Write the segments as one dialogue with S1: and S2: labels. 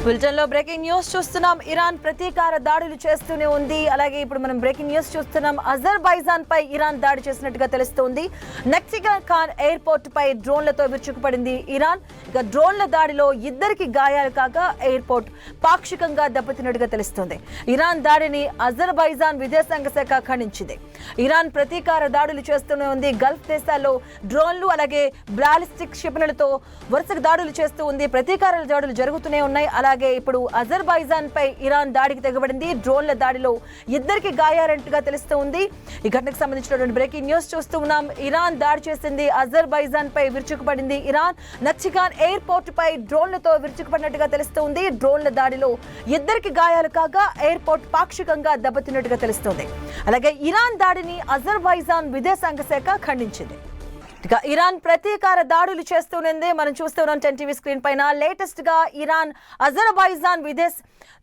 S1: Bulletin లో breaking news చూస్తున్నాం. Iran ప్రతీకార దాడులు చేస్తూనే ఉంది. అలాగే ఇప్పుడు మనం బ్రేకింగ్ న్యూస్ చూస్తున్నాం. అజర్బైజాన్ పై ఇరాన్ దాడి చేసినట్టుగా తెలుస్తోంది. నక్సికాన్ ఎయిర్పోర్ట్ పై డ్రోన్లతో విరుచుకుపడింది ఇరాన్. ఇక డ్రోన్ల దాడిలో ఇద్దరికి గాయాలు కాగా ఎయిర్పోర్ట్ పాక్షికంగా దెబ్బతిన్నట్టుగా తెలుస్తోంది. ఇరాన్ దాడిని అజర్బైజాన్ విదేశాంగ శాఖ ఖండించింది. ఇరాన్ ప్రతీకార దాడులు చేస్తూనే ఉంది. గల్ఫ్ దేశాల్లో డ్రోన్లు అలాగే బ్లాలిస్టిక్ క్షిపణులతో వరుస దాడులు చేస్తూ ఉంది. ప్రతీకార దాడులు జరుగుతూనే ఉన్నాయి. అలాగే ఇప్పుడు అజర్బైజాన్ పై ఇరాన్ దాడికి తెగబడింది. డ్రోన్ల దాడిలో ఇద్దరికి గాయాలంటుగా తెలుస్తోంది. ఈ ఘటనకు సంబంధించినటువంటి బ్రేకింగ్ న్యూస్ చూస్తూ ఉన్నాం. ఇరాన్ దాడి చేసింది అజర్బైజాన్ పై విరుచుకుపడింది. ఇరాన్ నక్సికాన్ ఎయిర్పోర్ట్ పై డ్రోన్లతో విరుచుకుపడినట్టుగా తెలుస్తోంది. డ్రోన్ల దాడిలో ఇద్దరికి గాయాలు కాగా ఎయిర్పోర్ట్ పాక్షికంగా దెబ్బతిన్నట్టుగా తెలుస్తోంది. అలాగే ఇరాన్ దాడిని అజర్బైజాన్ విదేశాంగ శాఖ ఖండించింది. ఇక ఇరాన్ ప్రతీకార దాడులు చేస్తూనే మనం చూస్తున్నాం 10 టీవీ స్క్రీన్ పైన. లేటెస్ట్ గా ఇరాన్ అజర్బైజాన్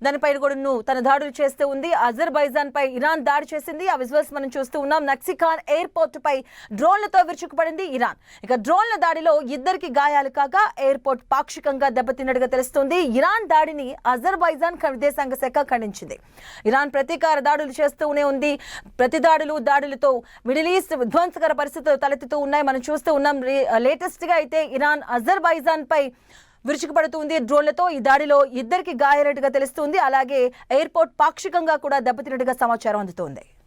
S1: దానిపైన కూడా తన దాడులు చేస్తూ ఉంది. అజర్బైజాన్ పై ఇరాన్ దాడి చేసింది. ఆ విజువల్స్ మనం చూస్తూ ఉన్నాం. నక్సికాన్ ఎయిర్పోర్ట్ పై డ్రోన్లతో విరుచుకుపడింది ఇరాన్. ఇక డ్రోన్ల దాడిలో ఇద్దరికి గాయాలు కాగా ఎయిర్పోర్ట్ పాక్షికంగా దెబ్బతిన్నట్టుగా తెలుస్తుంది. ఇరాన్ దాడిని అజర్బైజాన్ విదేశాంగ శాఖ ఖండించింది. ఇరాన్ ప్రతీకార దాడులు చేస్తూనే ఉంది. ప్రతి దాడులతో మిడిల్ ఈస్ట్ విధ్వంసకర పరిస్థితులు తలెత్తుతూ ఉన్నాయి. మనం చూస్తూ ఉన్నాం. లేటెస్ట్ గా అయితే ఇరాన్ అజర్బైజాన్ పై విరుచుకుపడుతుంది డ్రోన్లతో. ఈ దాడిలో ఇద్దరికి గాయాలట్టుగా తెలుస్తుంది. అలాగే ఎయిర్పోర్ట్ పాక్షికంగా కూడా దెబ్బతిన్నట్టుగా సమాచారం అందుతోంది.